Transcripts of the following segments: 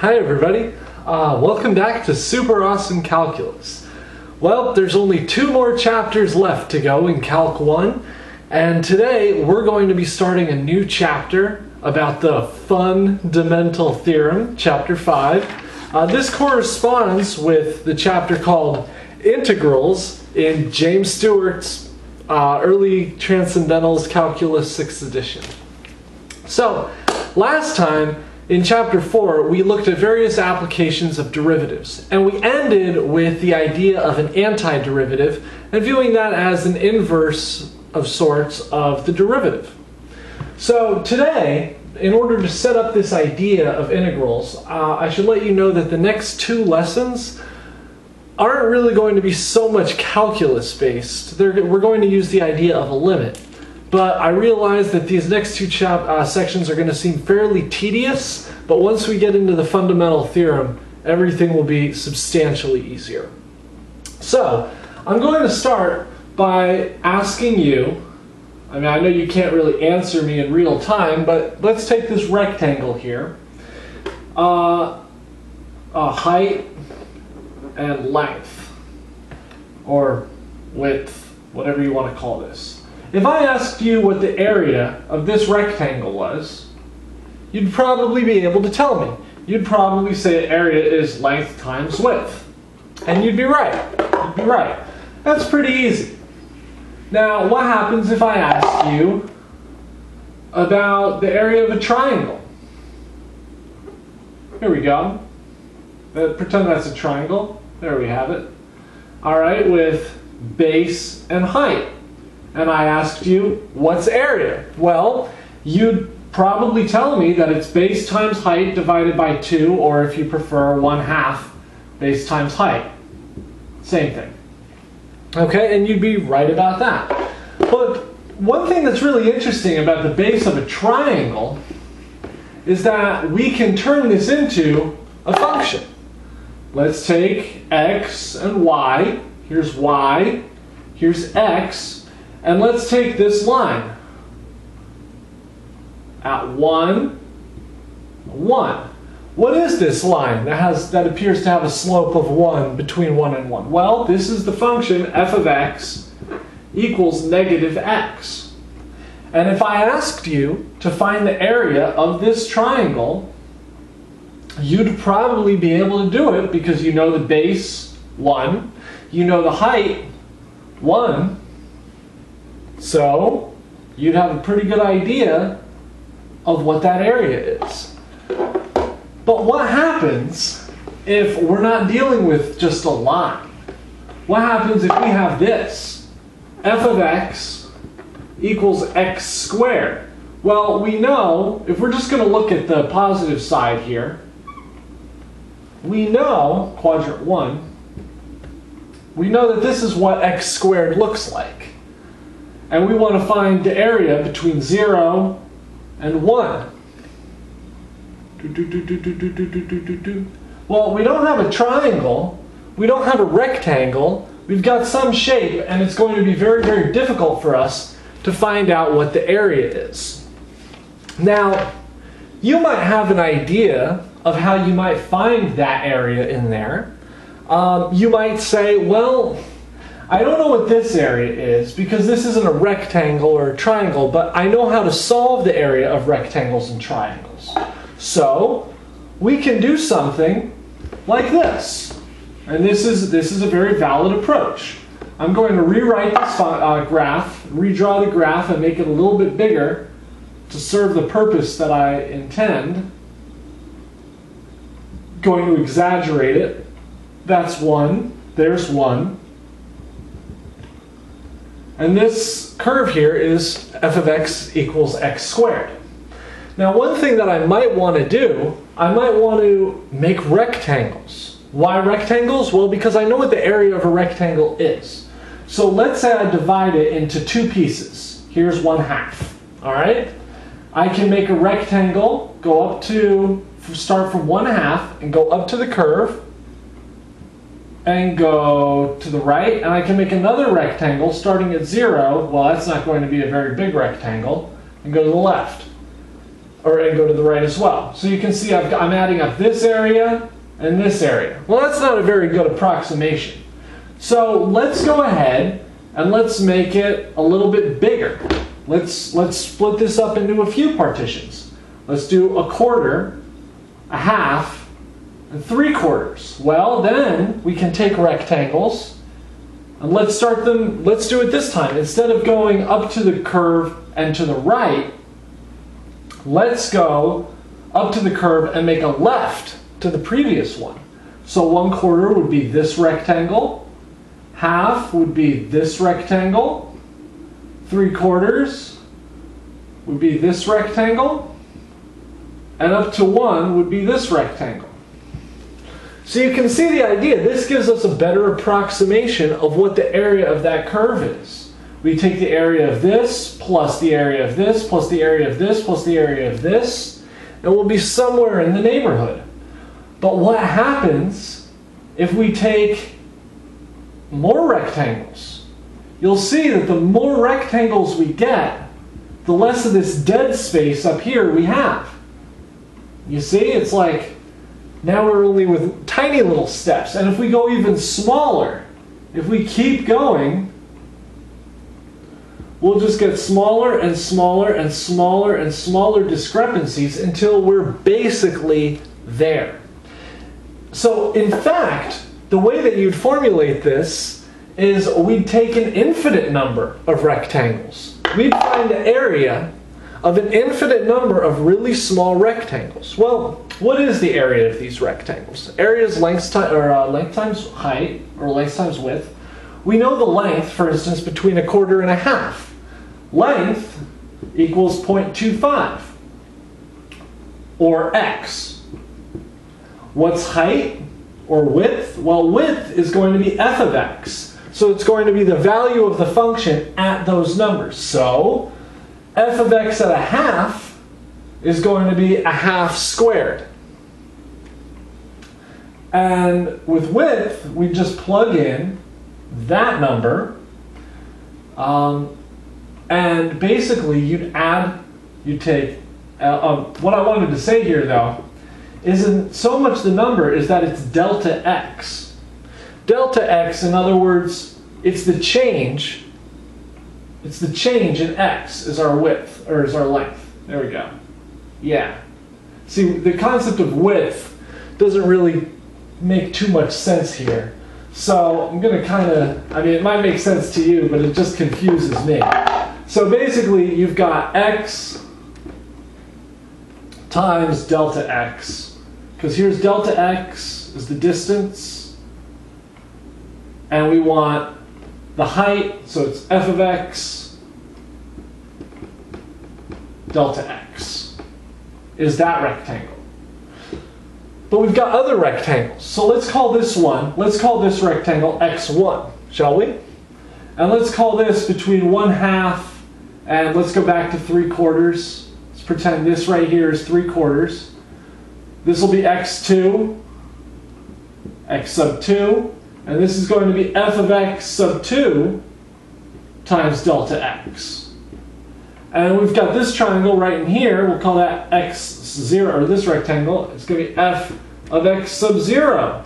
Hi everybody, welcome back to Super Awesome Calculus. Well, there's only 2 more chapters left to go in Calc 1, and today we're going to be starting a new chapter about the fundamental theorem, chapter 5. This corresponds with the chapter called Integrals in James Stewart's Early Transcendentals Calculus 6th edition. So, last time, in Chapter 4, we looked at various applications of derivatives, and we ended with the idea of an antiderivative and viewing that as an inverse of sorts of the derivative. So today, in order to set up this idea of integrals, I should let you know that the next 2 lessons aren't really going to be so much calculus based. We're going to use the idea of a limit. But I realize that these next 2 sections are going to seem fairly tedious, but once we get into the fundamental theorem, everything will be substantially easier. So, I'm going to start by asking you, I know you can't really answer me in real time, but let's take this rectangle here. Height and length, or width, whatever you want to call this. If I asked you what the area of this rectangle was, you'd probably be able to tell me. You'd probably say area is length times width. And you'd be right. You'd be right. That's pretty easy. Now, what happens if I ask you about the area of a triangle? Here we go. Pretend that's a triangle. There we have it. Alright, with base and height. And I asked you, what's area? Well, you'd probably tell me that it's base times height divided by 2, or if you prefer, 1/2 base times height. Same thing. Okay, and you'd be right about that. But one thing that's really interesting about the base of a triangle is that we can turn this into a function. Let's take x and y. Here's y. Here's x. And let's take this line at 1, 1. What is this line that appears to have a slope of 1 between 1 and 1? Well, this is the function f of x equals negative x. And if I asked you to find the area of this triangle, you'd probably be able to do it because you know the base, 1, you know the height, 1, so you'd have a pretty good idea of what that area is. But what happens if we're not dealing with just a line? What happens if we have this? F of x equals x squared. Well, we know, if we're just going to look at the positive side here, we know, quadrant 1, we know that this is what x squared looks like. And we want to find the area between 0 and 1. Well, we don't have a triangle, we don't have a rectangle, we've got some shape, and it's going to be very, very difficult for us to find out what the area is. Now, you might have an idea of how you might find that area in there. You might say, well, I don't know what this area is because this isn't a rectangle or a triangle, but I know how to solve the area of rectangles and triangles. So we can do something like this. And this is a very valid approach. I'm going to rewrite this graph, redraw the graph and make it a little bit bigger to serve the purpose that I intend. Going to exaggerate it. That's 1. There's 1. And this curve here is f of x equals x squared. Now, one thing that I might want to do, I might want to make rectangles. Why rectangles? Well, because I know what the area of a rectangle is. So let's say I divide it into 2 pieces. Here's 1/2. All right? I can make a rectangle, start from 1/2 and go up to the curve, and go to the right, and I can make another rectangle starting at 0. Well, that's not going to be a very big rectangle, and go to the left. and go to the right as well. So you can see I'm adding up this area and this area. Well, that's not a very good approximation. So let's go ahead and let's make it a little bit bigger. Let's split this up into a few partitions. Let's do a quarter, a half, and 3/4. Well, then we can take rectangles and let's start them. Let's do it this time. Instead of going up to the curve and to the right, let's go up to the curve and make a left to the previous one. So 1/4 would be this rectangle, half would be this rectangle, 3/4 would be this rectangle, and up to 1 would be this rectangle. So you can see the idea. This gives us a better approximation of what the area of that curve is. We take the area of this, plus the area of this, plus the area of this, plus the area of this, and we'll be somewhere in the neighborhood. But what happens if we take more rectangles? You'll see that the more rectangles we get, the less of this dead space up here we have. You see, it's like now we're only with tiny little steps. And if we go even smaller, if we keep going, we'll just get smaller and smaller and smaller and smaller discrepancies until we're basically there. So in fact, the way that you'd formulate this is we'd take an infinite number of rectangles. We'd find the area of an infinite number of really small rectangles. Well, what is the area of these rectangles? Area is length times height, or length times width. We know the length, for instance, between 1/4 and a half. Length equals 0.25, or x. What's height, or width? Well, width is going to be f of x. So it's going to be the value of the function at those numbers. So f of x at a half is going to be a half squared. And with width, we just plug in that number. And basically, you'd take, what I wanted to say here though, isn't so much the number, is that it's delta x. Delta x, in other words, it's the change in x is our width, or is our length. There we go. Yeah. See, the concept of width doesn't really make too much sense here. So I'm going to it might make sense to you, but it just confuses me. So basically, you've got x times delta x. Because here's delta x is the distance. And we want the height, so it's f of x delta x is that rectangle. But we've got other rectangles. So let's call this rectangle x1, shall we? And let's call this between 1/2 and let's go back to 3/4. Let's pretend this right here is 3/4. This will be x2, x sub 2, and this is going to be f of x sub 2 times delta x. And we've got this triangle right in here. We'll call that x0, or this rectangle. It's going to be f of x sub 0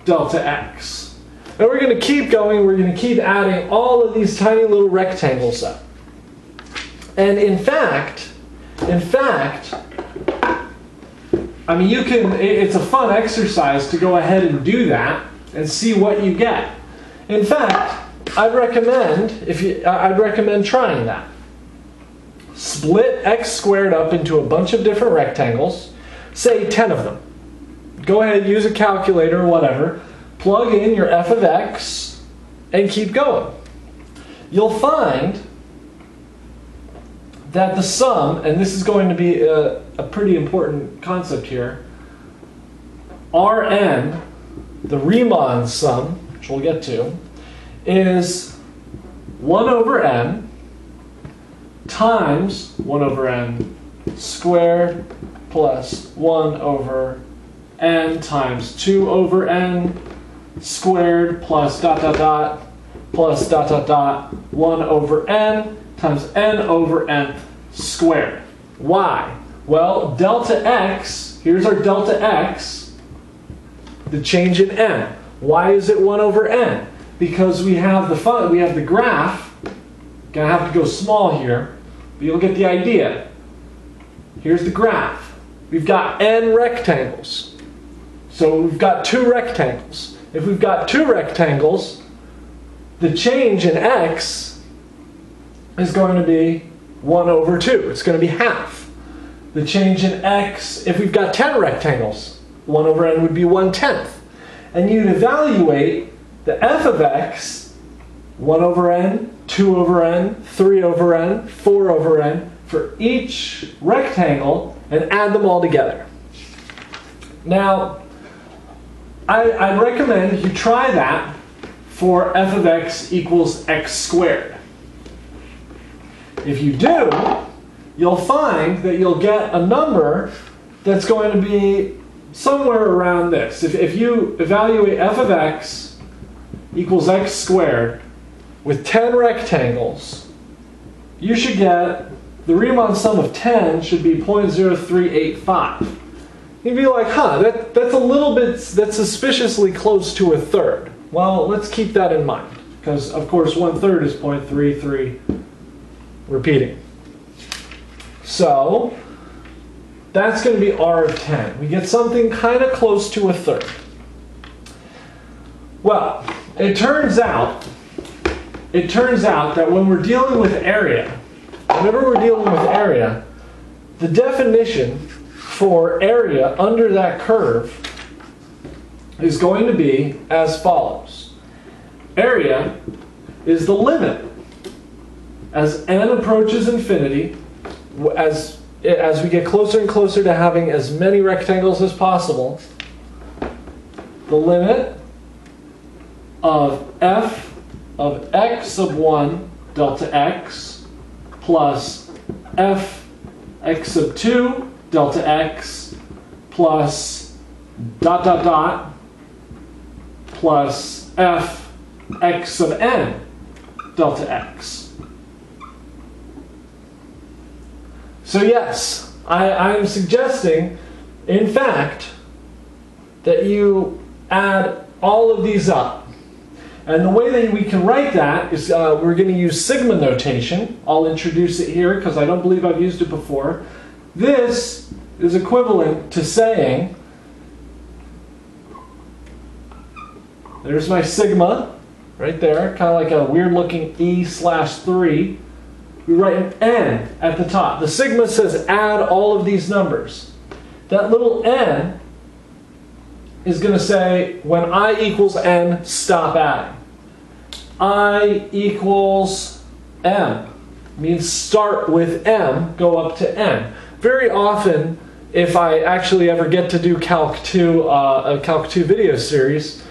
delta x. And we're going to keep going. We're going to keep adding all of these tiny little rectangles up. And in fact, I mean, it's a fun exercise to go ahead and do that and see what you get. In fact, I'd recommend trying that. Split x squared up into a bunch of different rectangles, say 10 of them. Go ahead, use a calculator or whatever, plug in your f of x, and keep going. You'll find that the sum, and this is going to be a pretty important concept here, Rn, the Riemann sum, which we'll get to, is 1 over n times 1 over n squared plus 1 over n times 2 over n squared plus dot dot dot plus dot dot dot 1 over n times n over nth squared. Why? Well, delta x, here's our delta x, the change in n. Why is it 1 over n? Because we have the graph. Gonna have to go small here, but you'll get the idea. Here's the graph. We've got n rectangles. So we've got 2 rectangles. If we've got 2 rectangles, the change in x is going to be 1 over 2. It's going to be half. The change in x, if we've got 10 rectangles, 1 over n would be 1/10. And you'd evaluate the f of x, 1 over n, 2 over n, 3 over n, 4 over n, for each rectangle, and add them all together. Now, I'd recommend you try that for f of x equals x squared. If you do, you'll find that you'll get a number that's going to be somewhere around this. If you evaluate f of x equals x squared with 10 rectangles, you should get the Riemann sum of 10 should be 0.0385. You'd be like, huh, that's a little bit, that's suspiciously close to a third. Well, let's keep that in mind, because of course 1/3 is 0.33 repeating. So that's going to be r of 10. We get something kind of close to a third. Well, it turns out that when we're dealing with area, whenever we're dealing with area, the definition for area under that curve is going to be as follows. Area is the limit as n approaches infinity, as we get closer and closer to having as many rectangles as possible, the limit of f of x sub 1 delta x plus f x sub 2 delta x plus dot dot dot plus f x sub n delta x. So yes, I'm suggesting, in fact, that you add all of these up. And the way that we can write that is we're going to use sigma notation. I'll introduce it here because I don't believe I've used it before. This is equivalent to saying, there's my sigma right there, kind of like a weird looking E/3. We write an n at the top. The sigma says add all of these numbers. That little n is going to say when I equals n, stop adding. I equals m means start with m, go up to n. Very often, if I actually ever get to do Calc 2, a Calc 2 video series,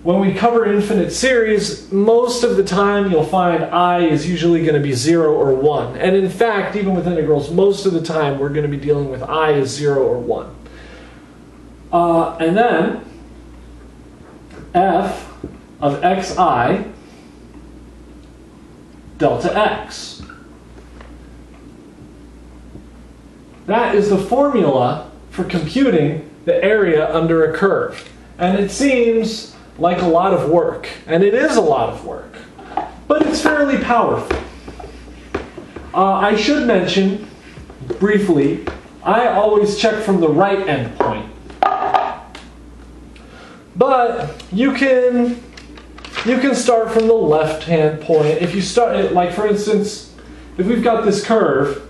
when we cover infinite series, most of the time you'll find I is usually going to be 0 or 1. And in fact, even with integrals, most of the time we're going to be dealing with I as 0 or 1. And then f of xi delta x. That is the formula for computing the area under a curve. And it seems like a lot of work, and it is a lot of work, but it's fairly powerful. I should mention briefly, I always check from the right endpoint, but you can start from the left-hand point. If you start, like for instance, if we've got this curve,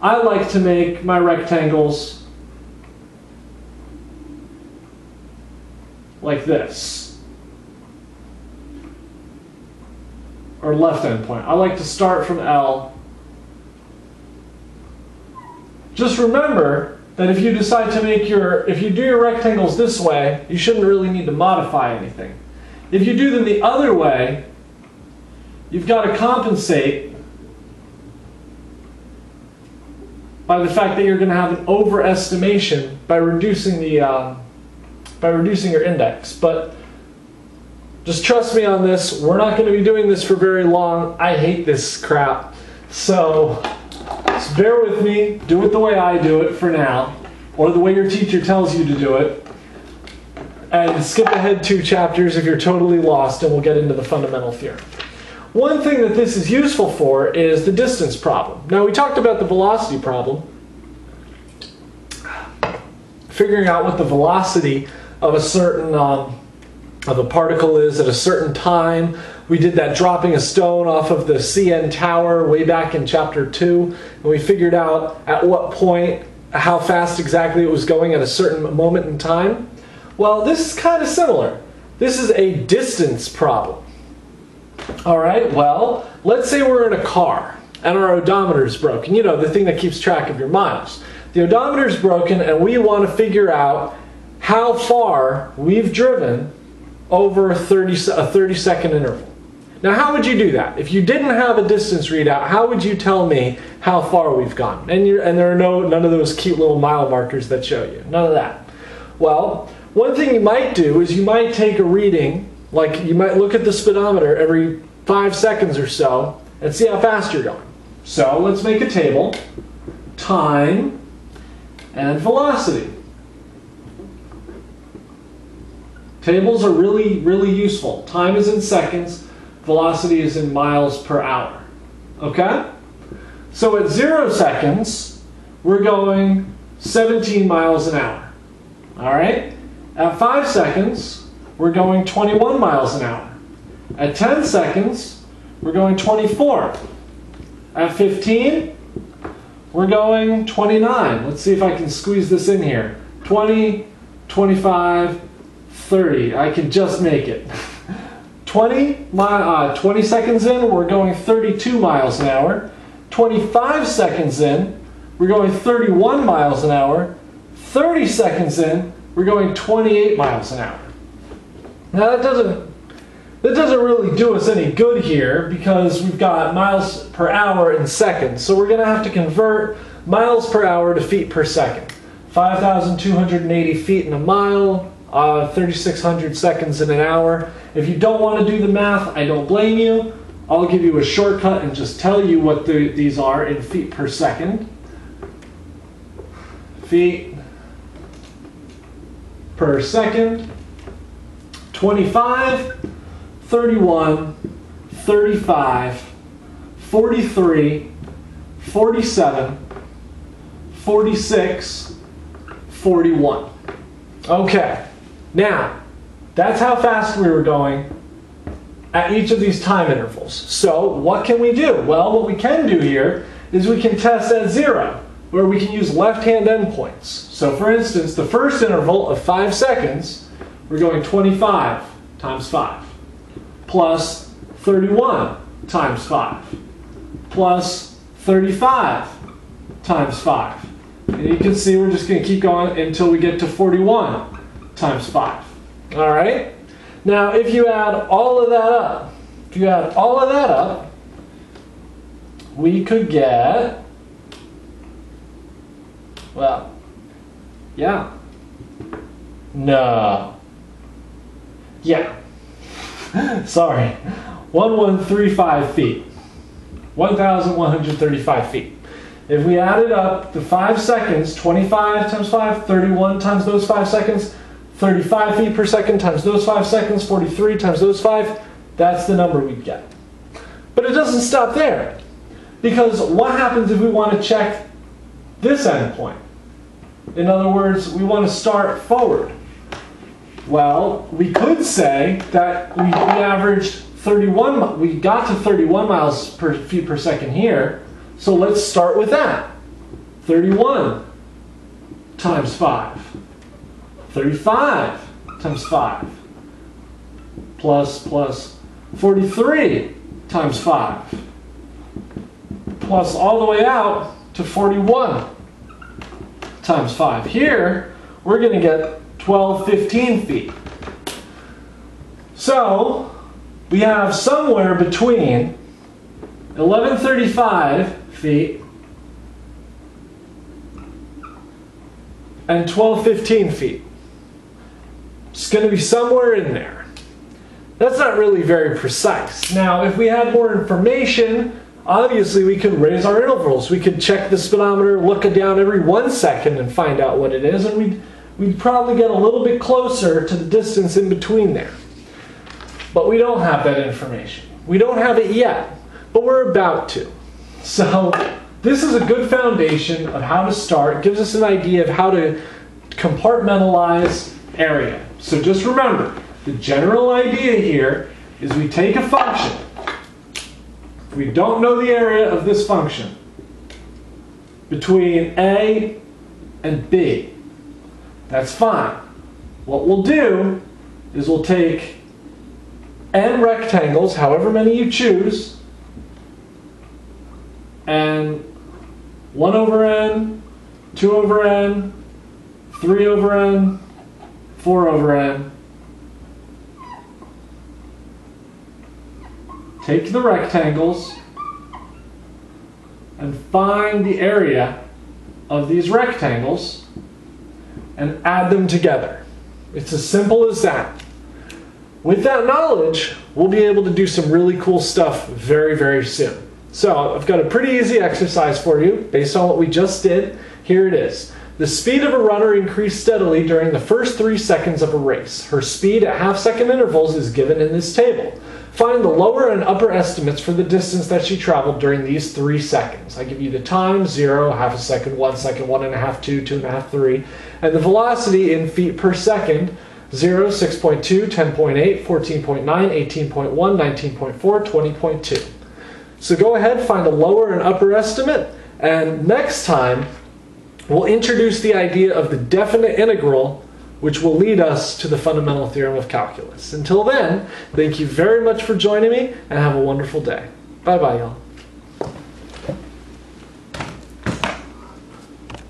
I like to make my rectangles like this, or left endpoint. I like to start from L. Just remember that if you decide to make if you do your rectangles this way, you shouldn't really need to modify anything. If you do them the other way, you've got to compensate by the fact that you're going to have an overestimation by reducing your index. But just trust me on this, we're not going to be doing this for very long. I hate this crap. So So bear with me, do it the way I do it for now, or the way your teacher tells you to do it. And skip ahead 2 chapters if you're totally lost, and we'll get into the fundamental theorem. One thing that this is useful for is the distance problem. Now, we talked about the velocity problem, figuring out what the velocity of a certain of a particle is at a certain time. We did that dropping a stone off of the CN tower way back in chapter 2, and we figured out at what point, how fast exactly it was going at a certain moment in time. Well, this is kind of similar. This is a distance problem. All right, well, let's say we're in a car and our odometer is broken. You know, the thing that keeps track of your miles. The odometer is broken and we want to figure out how far we've driven over a 30-second interval. Now, how would you do that? If you didn't have a distance readout, how would you tell me how far we've gone? And there are none of those cute little mile markers that show you. None of that. Well, one thing you might do is you might take a reading, like you might look at the speedometer every 5 seconds or so and see how fast you're going. So let's make a table. Time and velocity. Tables are really, really useful. Time is in seconds. Velocity is in miles per hour. Okay? So at 0 seconds, we're going 17 miles an hour. All right? At 5 seconds, we're going 21 miles an hour. At 10 seconds, we're going 24. At 15, we're going 29. Let's see if I can squeeze this in here. 20, 25, 30. I can just make it. 20 seconds in, we're going 32 miles an hour. 25 seconds in, we're going 31 miles an hour. 30 seconds in, we're going 28 miles an hour. Now that doesn't really do us any good here because we've got miles per hour in seconds. So we're going to have to convert miles per hour to feet per second. 5,280 feet in a mile, 3,600 seconds in an hour. If you don't want to do the math, I don't blame you. I'll give you a shortcut and just tell you what these are in feet per second. Feet per second. 25, 31, 35, 43, 47, 46, 41. Okay, now that's how fast we were going at each of these time intervals. So what can we do? Well, what we can do here is we can test at 0, where we can use left-hand endpoints. So for instance, the first interval of 5 seconds, we're going 25 times 5, plus 31 times 5, plus 35 times 5. And you can see we're just going to keep going until we get to 41 times 5. All right? Now, if you add all of that up, we could get, well, yeah. No. Yeah. Sorry. 1135 feet. 1,135 feet. If we added up the 5 seconds, 25 times 5, 31 times those 5 seconds, 35 feet per second times those 5 seconds, 43 times those 5, that's the number we'd get. But it doesn't stop there. Because what happens if we want to check this endpoint? In other words, we want to start forward. Well, we could say that we averaged 31, we got to 31 miles per feet per second here, so let's start with that. 31 times 5. 35 times 5. Plus 43 times 5. Plus all the way out to 41 times 5. Here, we're going to get 1215 feet. So, we have somewhere between 1135 feet and 1215 feet. It's going to be somewhere in there. That's not really very precise. Now, if we had more information, Obviously, we could raise our intervals. We could check the speedometer, look it down every 1 second and find out what it is, and we'd probably get a little bit closer to the distance in between there. But we don't have that information. We don't have it yet, but we're about to. So this is a good foundation of how to start. It gives us an idea of how to compartmentalize area. So just remember, the general idea here is we take a function. If we don't know the area of this function between A and B, that's fine. What we'll do is we'll take n rectangles, however many you choose, and 1 over n, 2 over n, 3 over n, 4 over n. Take the rectangles and find the area of these rectangles and add them together. It's as simple as that. With that knowledge, we'll be able to do some really cool stuff very, very soon. So I've got a pretty easy exercise for you based on what we just did. Here it is. The speed of a runner increased steadily during the first 3 seconds of a race. Her speed at half-second intervals is given in this table. Find the lower and upper estimates for the distance that she traveled during these 3 seconds. I give you the time, 0, half a second, 1 second, 1.5, 2, 2.5, 3, and the velocity in feet per second, 0, 6.2, 10.8, 14.9, 18.1, 19.4, 20.2. So go ahead, find a lower and upper estimate, and next time we'll introduce the idea of the definite integral, which will lead us to the fundamental theorem of calculus. Until then, thank you very much for joining me, and have a wonderful day. Bye-bye, y'all.